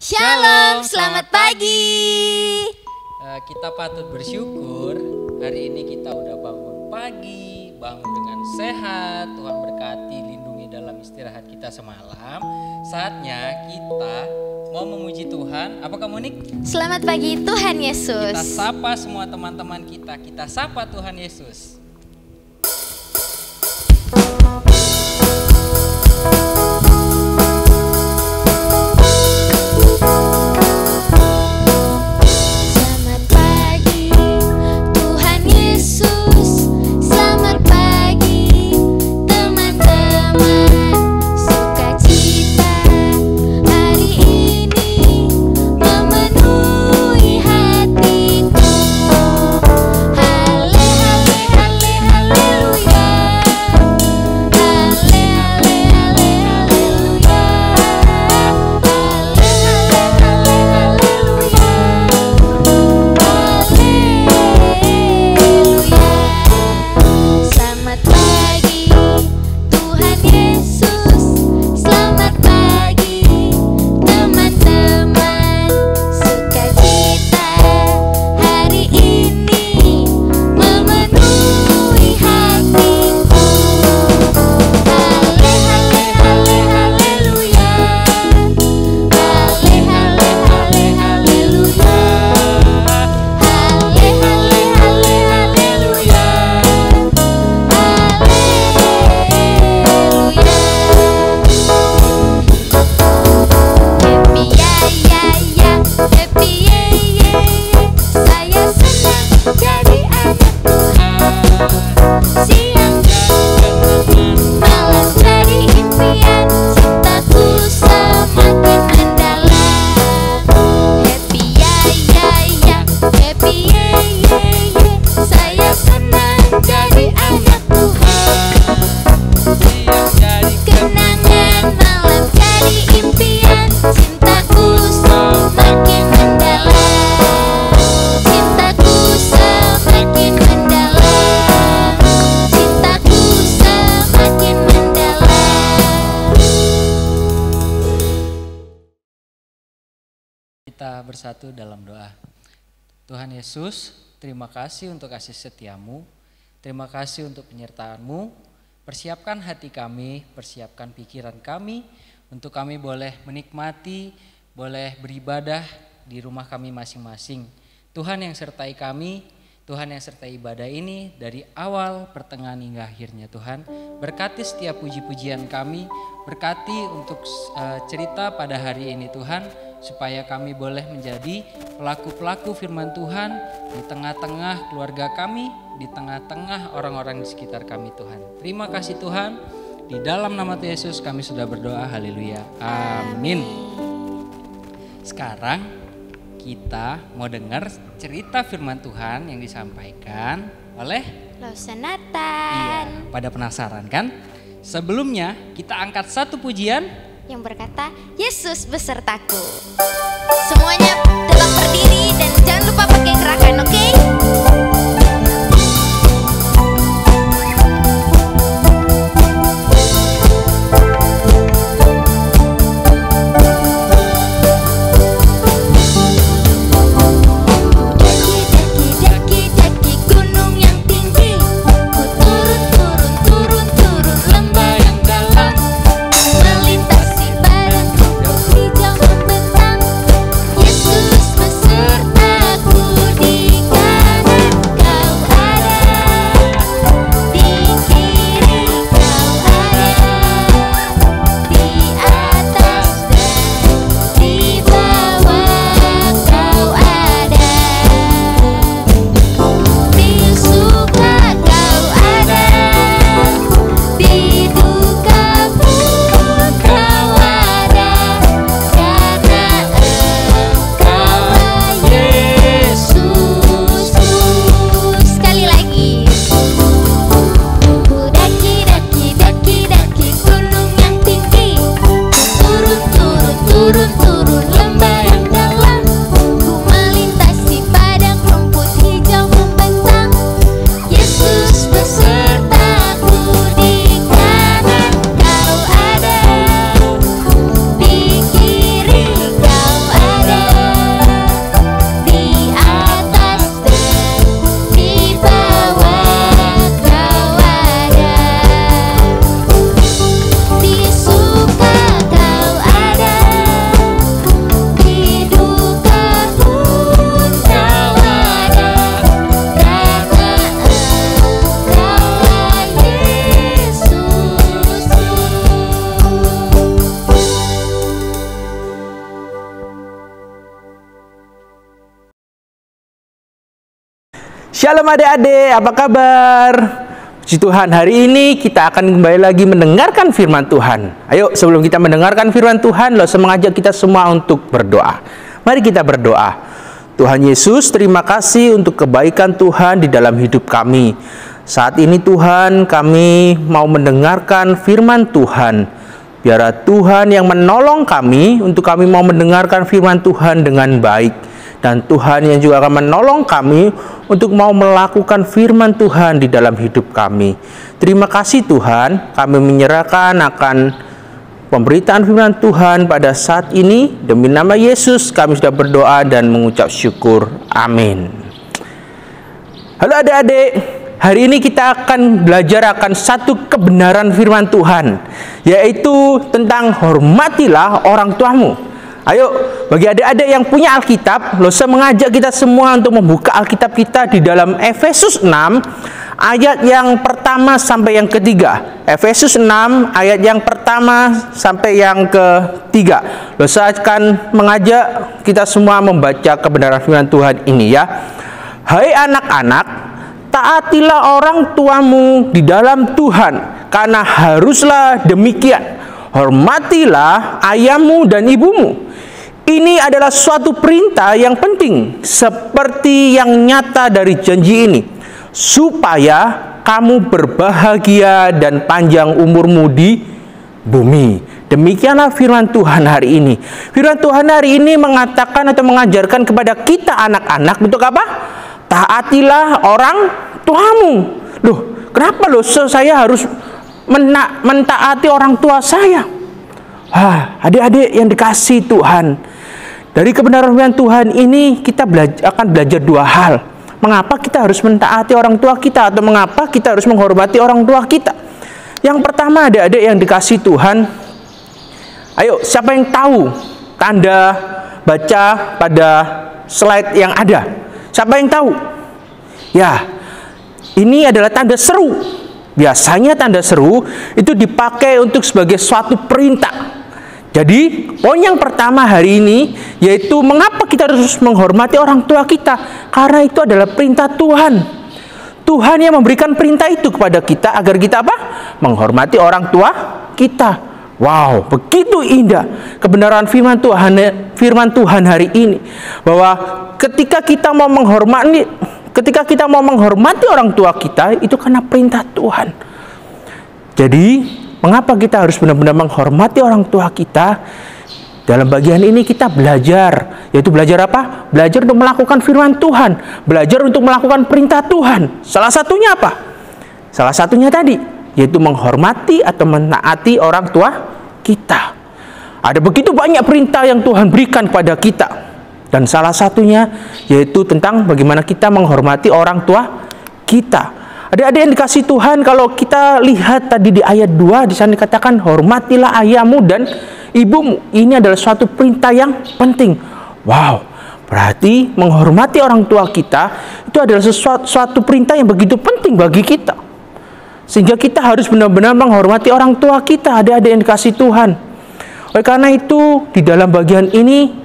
Shalom, selamat pagi. Kita patut bersyukur hari ini kita udah bangun pagi, bangun dengan sehat. Tuhan berkati, lindungi dalam istirahat kita semalam. Saatnya kita mau memuji Tuhan. Apa kamu Nik? Selamat pagi Tuhan Yesus. Kita sapa semua teman-teman kita. Kita sapa Tuhan Yesus. Kita bersatu dalam doa. Tuhan Yesus, terima kasih untuk kasih setiamu. Terima kasih untuk penyertaan-Mu. Persiapkan hati kami, persiapkan pikiran kami, untuk kami boleh menikmati, boleh beribadah di rumah kami masing-masing. Tuhan yang sertai kami, Tuhan yang sertai ibadah ini dari awal, pertengahan hingga akhirnya Tuhan. Berkati setiap puji-pujian kami, berkati untuk cerita pada hari ini Tuhan, supaya kami boleh menjadi pelaku-pelaku firman Tuhan di tengah-tengah keluarga kami, di tengah-tengah orang-orang di sekitar kami Tuhan. Terima kasih Tuhan, di dalam nama Tuhan Yesus kami sudah berdoa, haleluya, amin. Sekarang kita mau dengar cerita firman Tuhan yang disampaikan oleh Lausanatan. Iya, pada penasaran kan? Sebelumnya kita angkat satu pujian yang berkata, Yesus besertaku. Semuanya tetap berdiri dan jangan lupa pakai gerakan, oke? Yesus Shalom adik-adik, apa kabar? Puji Tuhan, hari ini kita akan kembali lagi mendengarkan firman Tuhan. Ayo, sebelum kita mendengarkan firman Tuhan, saya mengajak kita semua untuk berdoa. Mari kita berdoa. Tuhan Yesus, terima kasih untuk kebaikan Tuhan di dalam hidup kami. Saat ini Tuhan, kami mau mendengarkan firman Tuhan. Biarlah Tuhan yang menolong kami untuk kami mau mendengarkan firman Tuhan dengan baik. Dan Tuhan yang juga akan menolong kami untuk mau melakukan firman Tuhan di dalam hidup kami. Terima kasih Tuhan, kami menyerahkan akan pemberitaan firman Tuhan pada saat ini. Demi nama Yesus kami sudah berdoa dan mengucap syukur. Amin. Halo adik-adik, hari ini kita akan belajar akan satu kebenaran firman Tuhan, yaitu tentang hormatilah orang tuamu. Ayo, bagi adik-adik yang punya Alkitab, saya mengajak kita semua untuk membuka Alkitab kita di dalam Efesus 6 ayat yang pertama sampai yang ketiga. Efesus 6 ayat yang pertama sampai yang ketiga. Saya akan mengajak kita semua membaca kebenaran firman Tuhan ini ya. Hai anak-anak, taatilah orang tuamu di dalam Tuhan, karena haruslah demikian. Hormatilah ayahmu dan ibumu. Ini adalah suatu perintah yang penting, seperti yang nyata dari janji ini, supaya kamu berbahagia dan panjang umurmu di bumi. Demikianlah firman Tuhan hari ini. Firman Tuhan hari ini mengatakan atau mengajarkan kepada kita anak-anak untuk apa? Taatilah orang tuamu. Loh, kenapa saya harus mentaati orang tua saya? Adik-adik yang dikasihi Tuhan, dari kebenaran firman Tuhan ini kita akan belajar dua hal. Mengapa kita harus mentaati orang tua kita, atau mengapa kita harus menghormati orang tua kita? Yang pertama, adik-adik yang dikasihi Tuhan, ayo, siapa yang tahu tanda baca pada slide yang ada? Siapa yang tahu? Ya, ini adalah tanda seru. Biasanya tanda seru itu dipakai untuk sebagai suatu perintah. Jadi, poin yang pertama hari ini yaitu mengapa kita harus menghormati orang tua kita? Karena itu adalah perintah Tuhan. Tuhan yang memberikan perintah itu kepada kita agar kita apa? Menghormati orang tua kita. Wow, begitu indah kebenaran firman Tuhan hari ini, bahwa ketika kita mau menghormati orang tua kita, itu karena perintah Tuhan. Jadi, mengapa kita harus benar-benar menghormati orang tua kita? Dalam bagian ini kita belajar, yaitu belajar apa? Belajar untuk melakukan firman Tuhan, belajar untuk melakukan perintah Tuhan. Salah satunya apa? Salah satunya tadi, yaitu menghormati atau menaati orang tua kita. Ada begitu banyak perintah yang Tuhan berikan kepada kita. Dan salah satunya yaitu tentang bagaimana kita menghormati orang tua kita. Adik-adik yang dikasih Tuhan, kalau kita lihat tadi di ayat 2, di sana dikatakan hormatilah ayahmu dan ibumu. Ini adalah suatu perintah yang penting. Wow, berarti menghormati orang tua kita itu adalah suatu perintah yang begitu penting bagi kita. Sehingga kita harus benar-benar menghormati orang tua kita, adik-adik yang dikasih Tuhan. Oleh karena itu, di dalam bagian ini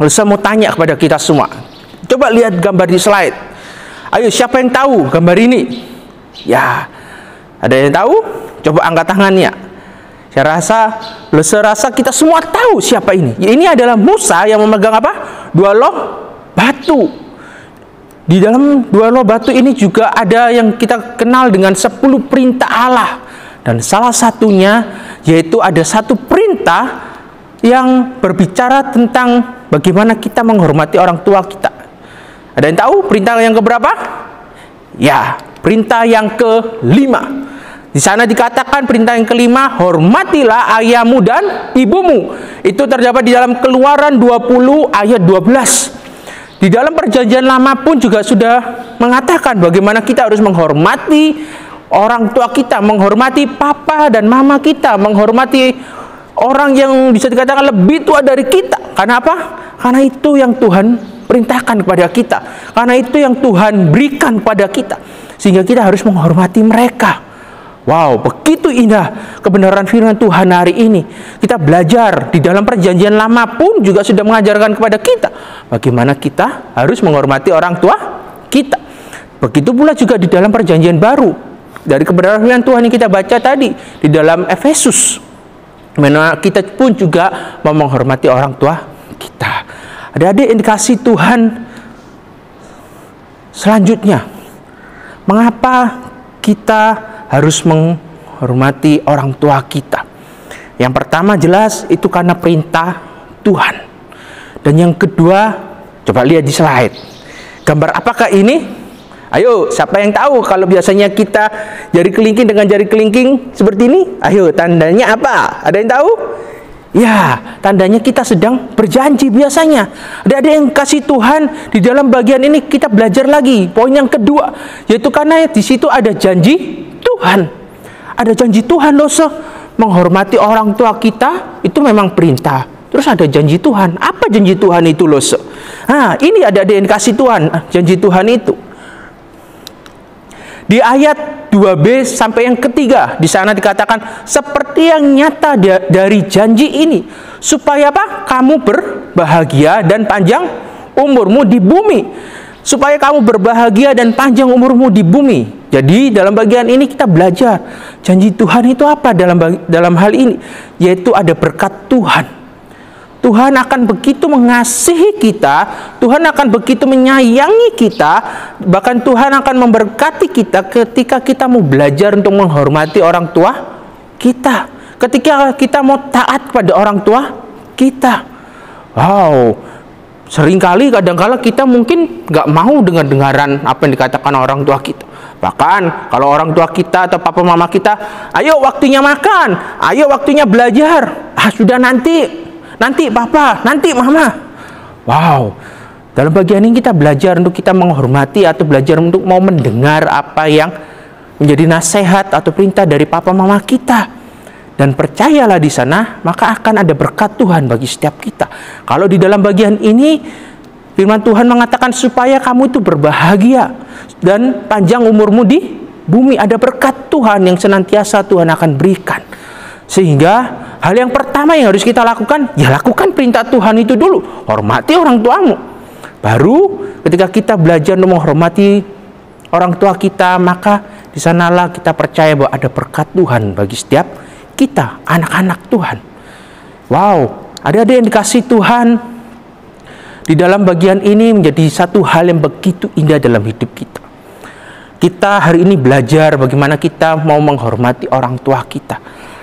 saya mau tanya kepada kita semua. Coba lihat gambar di slide. Ayo, siapa yang tahu gambar ini? Ya, ada yang tahu? Coba angkat tangannya. Saya rasa kita semua tahu siapa ini. Ya, ini adalah Musa yang memegang apa? Dua loh batu. Di dalam dua loh batu ini juga ada yang kita kenal dengan 10 perintah Allah. Dan salah satunya yaitu ada satu perintah yang berbicara tentang bagaimana kita menghormati orang tua kita. Ada yang tahu perintah yang keberapa? Ya, perintah yang kelima. Di sana dikatakan perintah yang kelima, hormatilah ayahmu dan ibumu. Itu terdapat di dalam Keluaran 20 ayat 12. Di dalam Perjanjian Lama pun juga sudah mengatakan bagaimana kita harus menghormati orang tua kita, menghormati papa dan mama kita, menghormati orang yang bisa dikatakan lebih tua dari kita. Karena apa? Karena itu yang Tuhan perintahkan kepada kita. Karena itu yang Tuhan berikan kepada kita. Sehingga kita harus menghormati mereka. Wow, begitu indah kebenaran firman Tuhan hari ini. Kita belajar di dalam Perjanjian Lama pun juga sudah mengajarkan kepada kita bagaimana kita harus menghormati orang tua kita. Begitu pula juga di dalam perjanjian baru. Dari kebenaran firman Tuhan yang kita baca tadi di dalam Efesus, mana kita pun juga mau menghormati orang tua kita. Adik-adik, indikasi Tuhan selanjutnya, mengapa kita harus menghormati orang tua kita? Yang pertama jelas itu karena perintah Tuhan. Dan yang kedua, coba lihat di slide. Gambar apakah ini? Ayo, siapa yang tahu kalau biasanya kita jari kelingking dengan jari kelingking seperti ini? Ayo, tandanya apa? Ada yang tahu? Ya, tandanya kita sedang berjanji biasanya. Ada yang kasih Tuhan di dalam bagian ini kita belajar lagi. Poin yang kedua, yaitu karena di situ ada janji Tuhan. Ada janji Tuhan loh, menghormati orang tua kita itu memang perintah. Terus ada janji Tuhan. Apa janji Tuhan itu loh? Nah, ini ada yang kasih Tuhan, janji Tuhan itu. Di ayat 2b sampai yang ketiga, di sana dikatakan seperti yang nyata dari janji ini, supaya apa? Kamu berbahagia dan panjang umurmu di bumi. Supaya kamu berbahagia dan panjang umurmu di bumi. Jadi dalam bagian ini kita belajar janji Tuhan itu apa dalam hal ini, yaitu ada berkat Tuhan. Tuhan akan begitu mengasihi kita, Tuhan akan begitu menyayangi kita, bahkan Tuhan akan memberkati kita ketika kita mau belajar untuk menghormati orang tua kita, ketika kita mau taat pada orang tua kita. Wow, seringkali kadang-kala kita mungkin nggak mau dengar-dengaran apa yang dikatakan orang tua kita. Bahkan kalau orang tua kita atau papa mama kita, ayo waktunya makan, ayo waktunya belajar, sudah nanti papa, nanti mama. Wow, dalam bagian ini kita belajar untuk kita menghormati atau belajar untuk mau mendengar apa yang menjadi nasihat atau perintah dari papa mama kita. Dan percayalah di sana, maka akan ada berkat Tuhan bagi setiap kita. Kalau di dalam bagian ini, firman Tuhan mengatakan supaya kamu itu berbahagia dan panjang umurmu di bumi. Ada berkat Tuhan yang senantiasa Tuhan akan berikan. Sehingga hal yang pertama yang harus kita lakukan, ya lakukan perintah Tuhan itu dulu. Hormati orang tuamu. Baru ketika kita belajar untuk menghormati orang tua kita, maka di sanalah kita percaya bahwa ada berkat Tuhan bagi setiap kita, anak-anak Tuhan. Wow, ada yang dikasih Tuhan di dalam bagian ini menjadi satu hal yang begitu indah dalam hidup kita. Kita hari ini belajar bagaimana kita mau menghormati orang tua kita.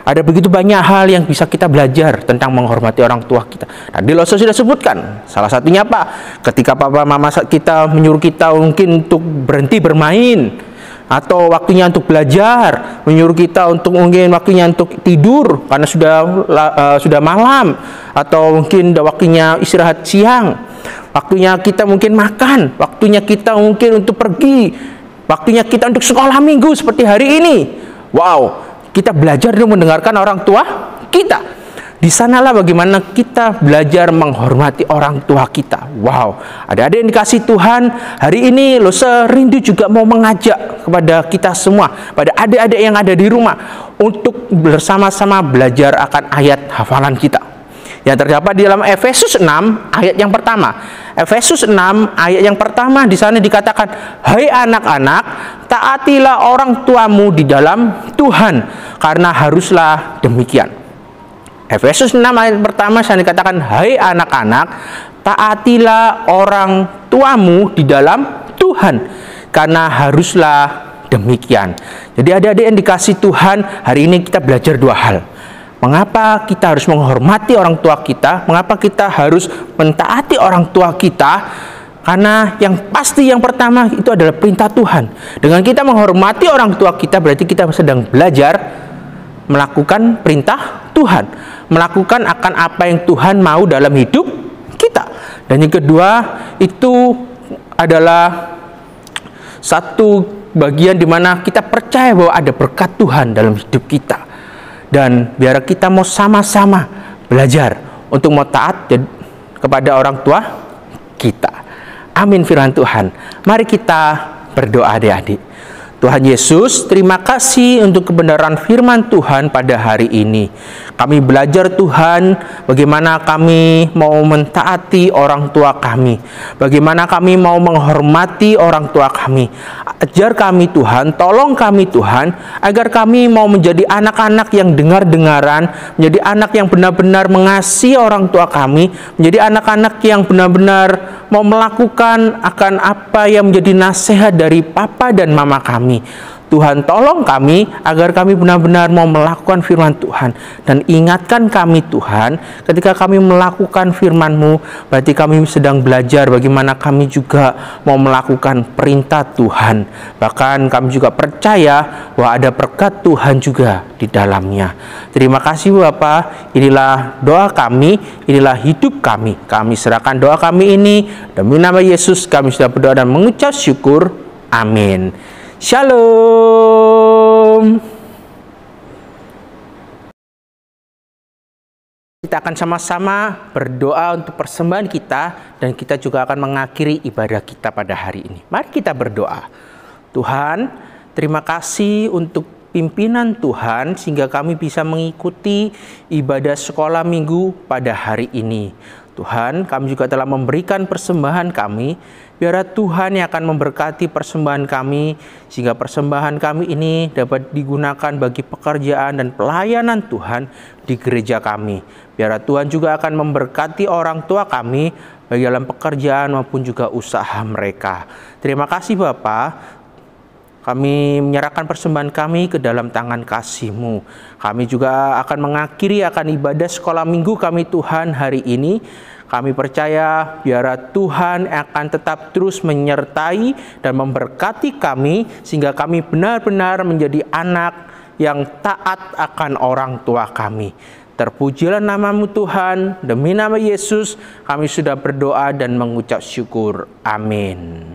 Ada begitu banyak hal yang bisa kita belajar tentang menghormati orang tua kita. Tadi Loso sudah sebutkan, salah satunya apa? Ketika papa mama kita menyuruh kita mungkin untuk berhenti bermain, atau waktunya untuk belajar, menyuruh kita untuk mungkin waktunya untuk tidur karena sudah malam, atau mungkin waktunya istirahat siang, waktunya kita mungkin makan, waktunya kita mungkin untuk pergi, waktunya kita untuk sekolah minggu seperti hari ini. Wow, kita belajar untuk mendengarkan orang tua kita. Di sanalah bagaimana kita belajar menghormati orang tua kita. Wow, ada yang dikasih Tuhan. Hari ini Losa rindu juga mau mengajak kepada kita semua, pada adik-adik yang ada di rumah, untuk bersama-sama belajar akan ayat hafalan kita yang terdapat di dalam Efesus 6 ayat yang pertama. Efesus 6 ayat yang pertama, di sana dikatakan, hai anak-anak, taatilah orang tuamu di dalam Tuhan, karena haruslah demikian. Efesus 6 ayat pertama sana dikatakan, hai anak-anak, taatilah orang tuamu di dalam Tuhan, karena haruslah demikian. Jadi adik-adik yang dikasih Tuhan, hari ini kita belajar dua hal. Mengapa kita harus menghormati orang tua kita? Mengapa kita harus mentaati orang tua kita? Karena yang pasti yang pertama itu adalah perintah Tuhan. Dengan kita menghormati orang tua kita, berarti kita sedang belajar melakukan perintah Tuhan, melakukan akan apa yang Tuhan mau dalam hidup kita. Dan yang kedua itu adalah satu bagian di mana kita percaya bahwa ada berkat Tuhan dalam hidup kita. Dan biar kita mau sama-sama belajar untuk mau taat kepada orang tua kita. Amin firman Tuhan. Mari kita berdoa adik-adik. Tuhan Yesus, terima kasih untuk kebenaran firman Tuhan pada hari ini. Kami belajar Tuhan, bagaimana kami mau mentaati orang tua kami. Bagaimana kami mau menghormati orang tua kami. Ajar kami Tuhan, tolong kami Tuhan, agar kami mau menjadi anak-anak yang dengar-dengaran, menjadi anak yang benar-benar mengasihi orang tua kami, menjadi anak-anak yang benar-benar mau melakukan akan apa yang menjadi nasihat dari papa dan mama kami. Tuhan, tolong kami agar kami benar-benar mau melakukan firman Tuhan. Dan ingatkan kami Tuhan, ketika kami melakukan firman-Mu, berarti kami sedang belajar bagaimana kami juga mau melakukan perintah Tuhan. Bahkan kami juga percaya bahwa ada berkat Tuhan juga di dalamnya. Terima kasih Bapa, inilah doa kami, inilah hidup kami. Kami serahkan doa kami ini, demi nama Yesus kami sudah berdoa dan mengucap syukur. Amin. Shalom. Kita akan sama-sama berdoa untuk persembahan kita, dan kita juga akan mengakhiri ibadah kita pada hari ini. Mari kita berdoa. Tuhan, terima kasih untuk pimpinan Tuhan sehingga kami bisa mengikuti ibadah sekolah minggu pada hari ini. Tuhan, kami juga telah memberikan persembahan kami. Biarlah Tuhan yang akan memberkati persembahan kami, sehingga persembahan kami ini dapat digunakan bagi pekerjaan dan pelayanan Tuhan di gereja kami. Biarlah Tuhan juga akan memberkati orang tua kami, baik dalam pekerjaan maupun juga usaha mereka. Terima kasih Bapa. Kami menyerahkan persembahan kami ke dalam tangan kasih-Mu. Kami juga akan mengakhiri akan ibadah sekolah minggu kami Tuhan hari ini. Kami percaya biarlah Tuhan akan tetap terus menyertai dan memberkati kami, sehingga kami benar-benar menjadi anak yang taat akan orang tua kami. Terpujilah nama-Mu Tuhan, demi nama Yesus kami sudah berdoa dan mengucap syukur. Amin.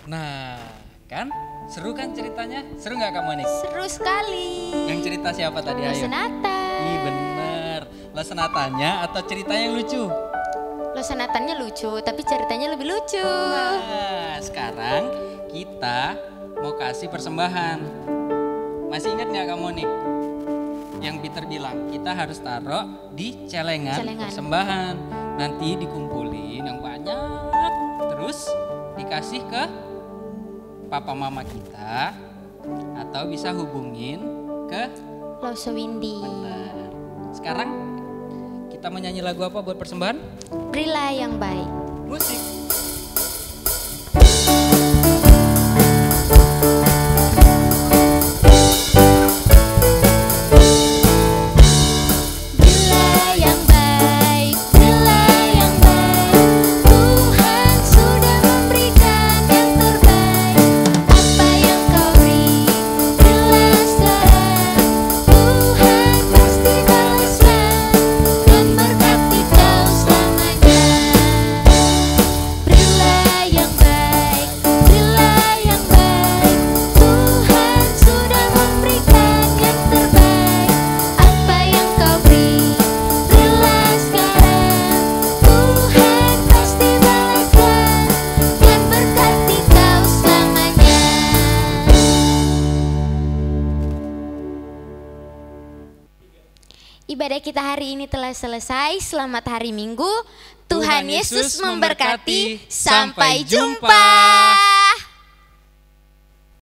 Nah, kan? Seru kan ceritanya? Seru nggak kamu nih? Seru sekali. Yang cerita siapa tadi? Ayo. Losenatan. Ih bener. Losenatannya atau ceritanya yang lucu? Losenatannya lucu, tapi ceritanya lebih lucu. Nah, sekarang kita mau kasih persembahan. Masih ingat nggak kamu nih? Yang Peter bilang, kita harus taruh di celengan. Persembahan. Nanti dikumpulin yang banyak. Terus dikasih ke papa mama kita, atau bisa hubungin ke Lose Windy. Benar. Sekarang kita menyanyi lagu apa buat persembahan? Berilah yang baik. Musik. Ibadah kita hari ini telah selesai. Selamat hari Minggu. Tuhan Yesus memberkati. Sampai jumpa.